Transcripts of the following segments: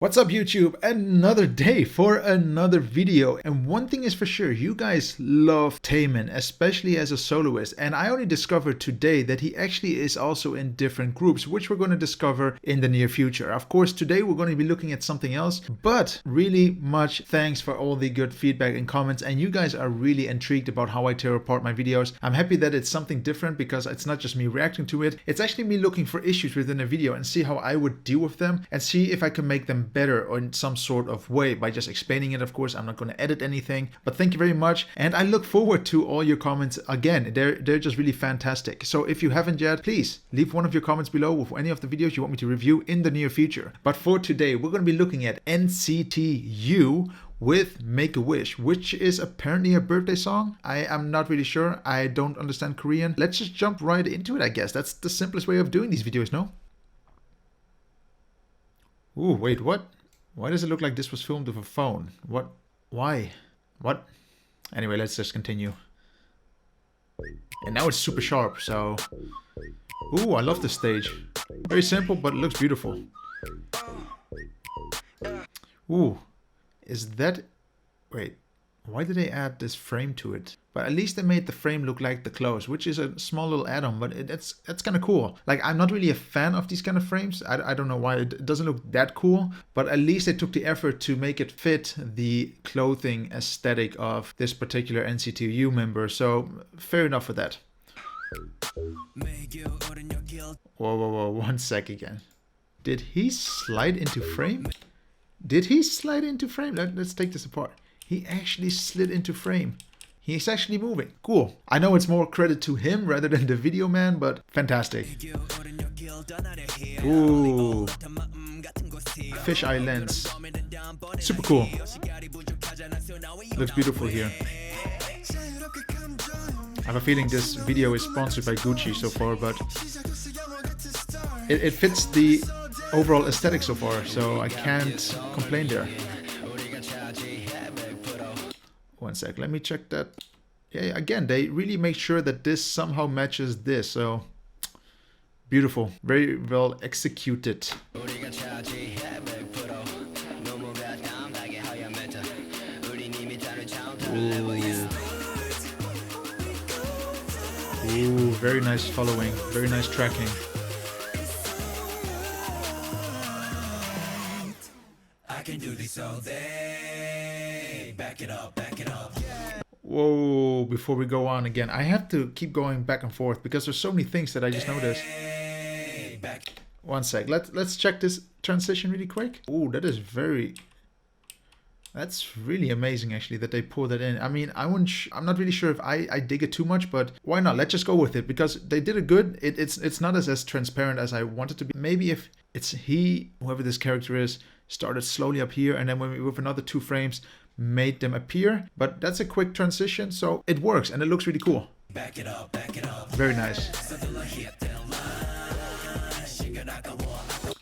What's up YouTube? Another day for another video, and one thing is for sure, you guys love Taemin, especially as a soloist, and I only discovered today that he actually is also in different groups, which we're going to discover in the near future. Of course, today we're going to be looking at something else, but really much thanks for all the good feedback and comments, and you guys are really intrigued about how I tear apart my videos. I'm happy that it's something different because it's not just me reacting to it, it's actually me looking for issues within a video and see how I would deal with them and see if I can make them better or in some sort of way by just explaining it. Of course, I'm not going to edit anything, but thank you very much, and I look forward to all your comments. Again, they're just really fantastic. So if you haven't yet, please leave one of your comments below with any of the videos you want me to review in the near future. But for today, we're going to be looking at NCT U with Make a Wish, which is apparently a birthday song. I am not really sure. I don't understand Korean. Let's just jump right into it, I guess. That's the simplest way of doing these videos, no? Ooh, wait, what? Why does it look like this was filmed with a phone? What? Why? What? Anyway, let's just continue. And now it's super sharp, so... Ooh, I love this stage. Very simple, but it looks beautiful. Ooh. Is that... Wait. Why did they add this frame to it? But at least they made the frame look like the clothes, which is a small little add-on, but that's kind of cool. Like, I'm not really a fan of these kind of frames. I don't know why it doesn't look that cool, but at least they took the effort to make it fit the clothing aesthetic of this particular NCT U member, so fair enough for that. Whoa, whoa, whoa, one sec again. Did he slide into frame? Did he slide into frame? Let's take this apart. He actually slid into frame. He's actually moving. Cool. I know it's more credit to him rather than the video man, but fantastic. Ooh. Fisheye lens. Super cool. Looks beautiful here. I have a feeling this video is sponsored by Gucci so far, but it fits the overall aesthetic so far, so I can't complain there. One sec, let me check that. Yeah, again, they really make sure that this somehow matches this, so beautiful, very well executed. Ooh, very nice following, very nice tracking. I can do this all day. Back it up, back it up. Whoa, before we go on again, I have to keep going back and forth because there's so many things that I just noticed. One sec, let's check this transition really quick. Ooh, that's really amazing actually that they pulled that in. I mean, I'm not really sure if I dig it too much, but why not? Let's just go with it because they did it good. It's not as transparent as I want it to be. Maybe if it's whoever this character is, started slowly up here and then when we with another 2 frames made them appear, but that's a quick transition, so it works and it looks really cool. Back it up, back it up. Very nice.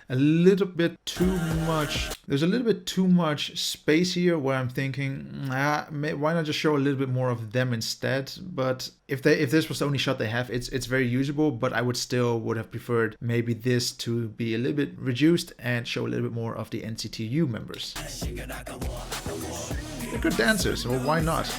A little bit too much. There's a little bit too much space here where I'm thinking, why not just show a little bit more of them instead? But if this was the only shot they have, it's very usable. But I would have preferred maybe this to be a little bit reduced and show a little bit more of the NCT U members. They're good dancers, so why not?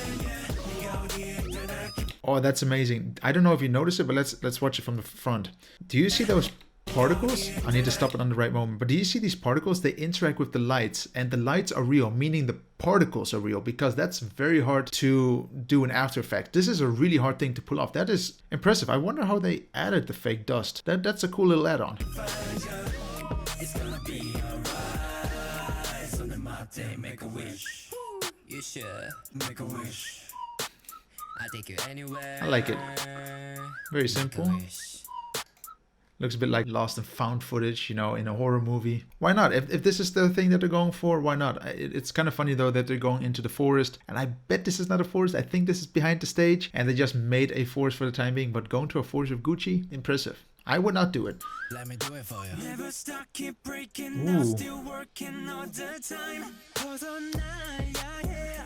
Oh, that's amazing. I don't know if you noticed it, but let's watch it from the front. Do you see those particles? I need to stop it on the right moment. But do you see these particles? They interact with the lights, and the lights are real, meaning the particles are real, because that's very hard to do in After Effects. This is a really hard thing to pull off. That is impressive. I wonder how they added the fake dust. That's a cool little add-on. Make a wish. You should make a wish. I take you anywhere. I like it. Very simple. Looks a bit like lost and found footage, you know, in a horror movie. Why not? If this is the thing that they're going for, why not? It's kind of funny though that they're going into the forest, and I bet this is not a forest. I think this is behind the stage and they just made a forest for the time being, but going to a forest with Gucci, impressive. I would not do it. Let me do it for you. Never stop, keep breaking, I'm still working all the time.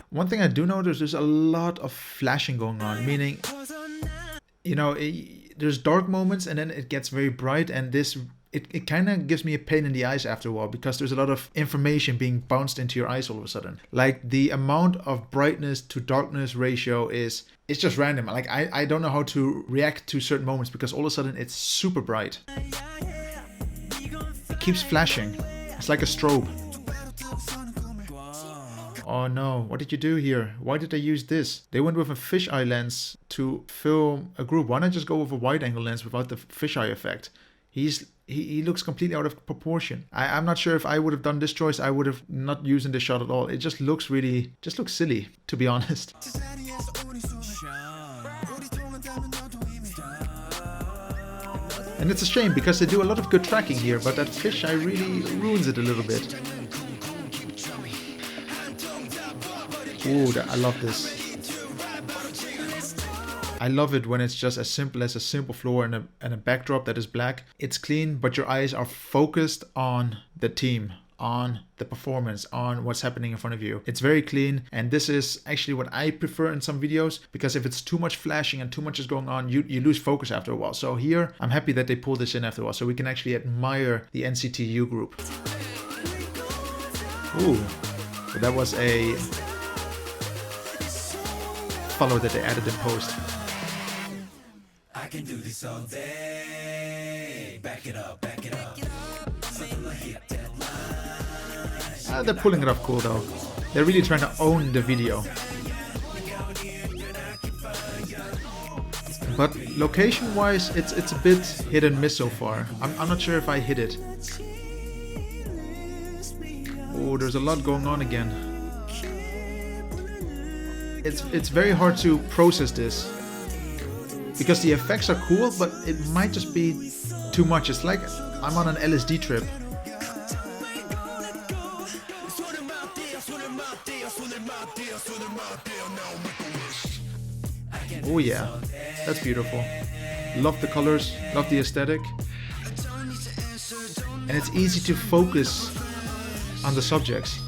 One thing I do notice, there's a lot of flashing going on, meaning, you know, there's dark moments and then it gets very bright, and this it kind of gives me a pain in the eyes after a while, because there's a lot of information being bounced into your eyes all of a sudden. Like the amount of brightness to darkness ratio is, it's just random. Like I don't know how to react to certain moments, because all of a sudden it's super bright. It keeps flashing. It's like a strobe. Oh no, what did you do here? Why did they use this? They went with a fisheye lens to film a group. Why not just go with a wide angle lens without the fisheye effect? He looks completely out of proportion. I'm not sure if I would have done this choice, I would have not using this shot at all. It just looks really, just looks silly, to be honest. And it's a shame, because they do a lot of good tracking here, but that fisheye really ruins it a little bit. Ooh, I love this. I love it when it's just as simple as a simple floor and a backdrop that is black. It's clean, but your eyes are focused on the team, on the performance, on what's happening in front of you. It's very clean, and this is actually what I prefer in some videos, because if it's too much flashing and too much is going on, you lose focus after a while. So here, I'm happy that they pulled this in after a while, so we can actually admire the NCT group. Ooh, so that was a follow that they added in post. I can do this all day. Back it up, back it up. They're pulling it off cool though. They're really trying to own the video. But location wise, it's a bit hit and miss so far. I'm not sure if I hit it. Oh, there's a lot going on again. It's very hard to process this, because the effects are cool, but it might just be too much. It's like I'm on an LSD trip. Oh yeah, that's beautiful. Love the colors, love the aesthetic. And it's easy to focus on the subjects.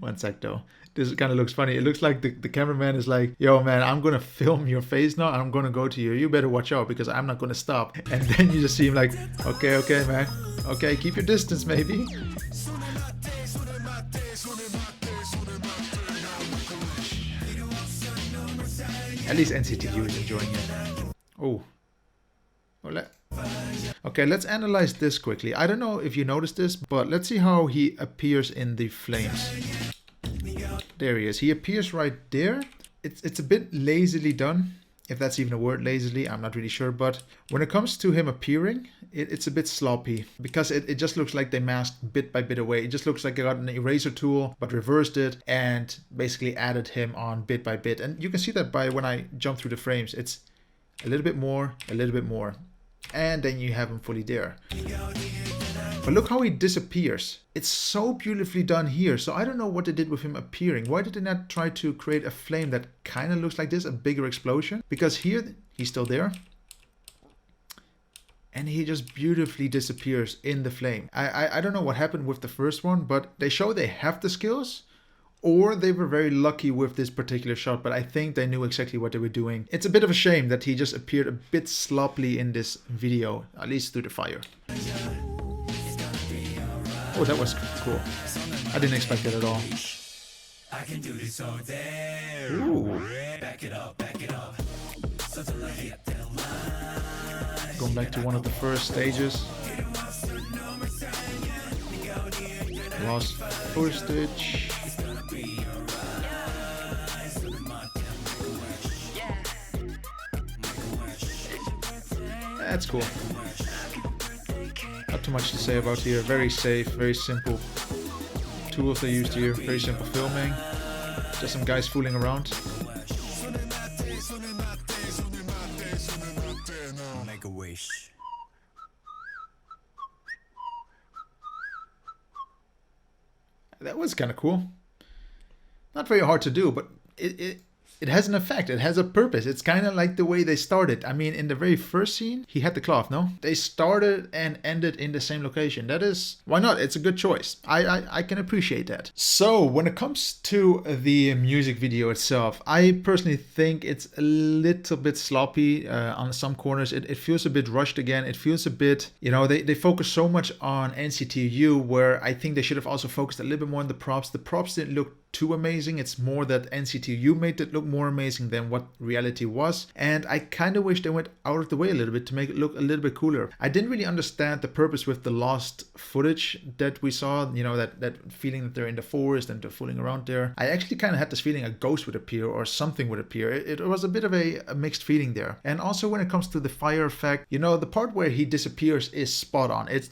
One sec though. This kind of looks funny. It looks like the cameraman is like, yo man, I'm gonna film your face now, I'm gonna go to you. You better watch out, because I'm not gonna stop. And then you just see him like, okay man. Okay, keep your distance maybe. At least NCT is enjoying it. Oh. Well, okay, let's analyze this quickly. I don't know if you noticed this, but let's see how he appears in the flames. There he is. He appears right there. It's a bit lazily done, if that's even a word, lazily. I'm not really sure. But when it comes to him appearing, it's a bit sloppy, because it just looks like they masked bit by bit away. It just looks like they got an eraser tool, but reversed it and basically added him on bit by bit. And you can see that by when I jump through the frames. It's a little bit more, a little bit more. And then you have him fully there. But look how he disappears. It's so beautifully done here. So I don't know what they did with him appearing. Why did they not try to create a flame that kind of looks like this, a bigger explosion? Because here, he's still there. And he just beautifully disappears in the flame. I don't know what happened with the first one, but they show they have the skills, or they were very lucky with this particular shot, but I think they knew exactly what they were doing. It's a bit of a shame that he just appeared a bit sloppily in this video, at least through the fire. Oh, that was cool. I didn't expect that at all. I can do this all day. Ooh. Back it up, back it up. Going back to one of the first stages. Lost footage. That's cool. Not too much to say about here. Very safe, very simple tools they used here. Very simple filming. Just some guys fooling around. Make a wish. That was kind of cool. Not very hard to do, but it has an effect. It has a purpose. It's kind of like the way they started. I mean, in the very first scene, he had the cloth, no? They started and ended in the same location. That is, why not? It's a good choice. I can appreciate that. So when it comes to the music video itself, I personally think it's a little bit sloppy on some corners. It feels a bit rushed again. It feels a bit, they focus so much on NCTU, where I think they should have also focused a little bit more on the props. The props didn't look too amazing. It's more that NCTU made it look more amazing than what reality was. And I kind of wish they went out of the way a little bit to make it look a little bit cooler. I didn't really understand the purpose with the lost footage that we saw, that feeling that they're in the forest and they're fooling around there. I actually kind of had this feeling a ghost would appear or something would appear. It was a bit of a mixed feeling there. And also when it comes to the fire effect, the part where he disappears is spot on. It's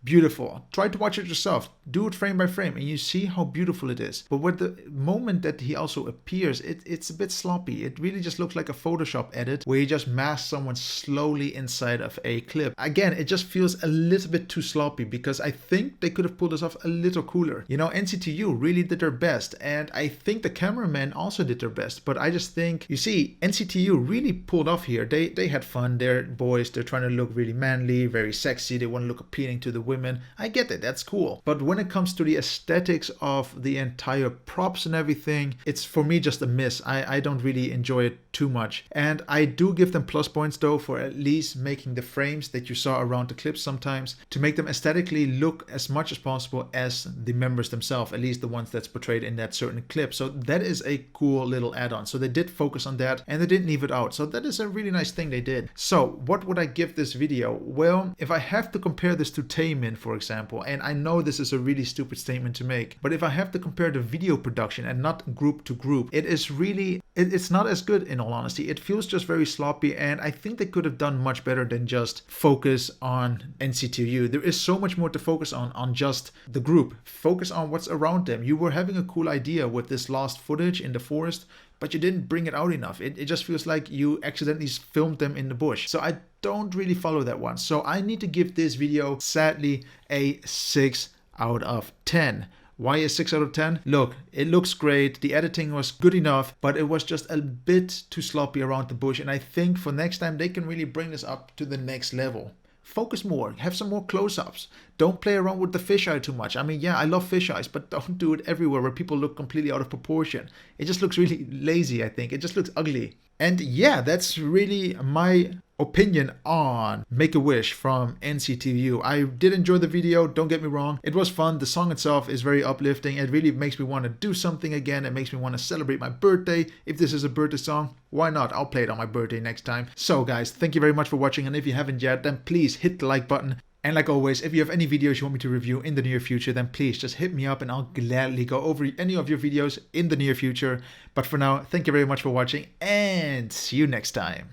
beautiful. Try to watch it yourself. Do it frame by frame and you see how beautiful it is. But with the moment that he also appears, it's a bit sloppy. It really just looks like a Photoshop edit where you just mask someone slowly inside of a clip. Again, it just feels a little bit too sloppy because I think they could have pulled this off a little cooler. NCTU really did their best and I think the cameramen also did their best. But I just think, NCTU really pulled off here. They had fun. They're boys. They're trying to look really manly, very sexy. They want to look appealing to the women. I get it, that's cool. But when it comes to the aesthetics of the entire props and everything, it's for me just a miss. I don't really enjoy it too much. And I do give them plus points though for at least making the frames that you saw around the clips sometimes to make them aesthetically look as much as possible as the members themselves, at least the ones that's portrayed in that certain clip. So that is a cool little add-on. So they did focus on that and they didn't leave it out. So that is a really nice thing they did. So what would I give this video? Well, if I have to compare this to Taemin, for example, and I know this is a really stupid statement to make, but if I have to compare the video production and not group to group, it's not as good in all honesty. It feels just very sloppy and I think they could have done much better than just focus on NCTU. There is so much more to focus on just the group. Focus on what's around them. You were having a cool idea with this lost footage in the forest, but you didn't bring it out enough. It just feels like you accidentally filmed them in the bush. So I don't really follow that one. So I need to give this video, sadly, a 6 out of 10. Why a 6 out of 10? Look, it looks great. The editing was good enough, but it was just a bit too sloppy around the bush. And I think for next time, they can really bring this up to the next level. Focus more, have some more close-ups. Don't play around with the fisheye too much. I mean, yeah, I love fisheyes, but don't do it everywhere where people look completely out of proportion. It just looks really lazy, I think. It just looks ugly. And yeah, that's really my opinion on Make-A-Wish from NCTU. I did enjoy the video, don't get me wrong. It was fun. The song itself is very uplifting. It really makes me want to do something again. It makes me want to celebrate my birthday. If this is a birthday song, why not? I'll play it on my birthday next time. So guys, thank you very much for watching. And if you haven't yet, then please hit the like button. And like always, if you have any videos you want me to review in the near future, then please just hit me up and I'll gladly go over any of your videos in the near future. But for now, thank you very much for watching and see you next time.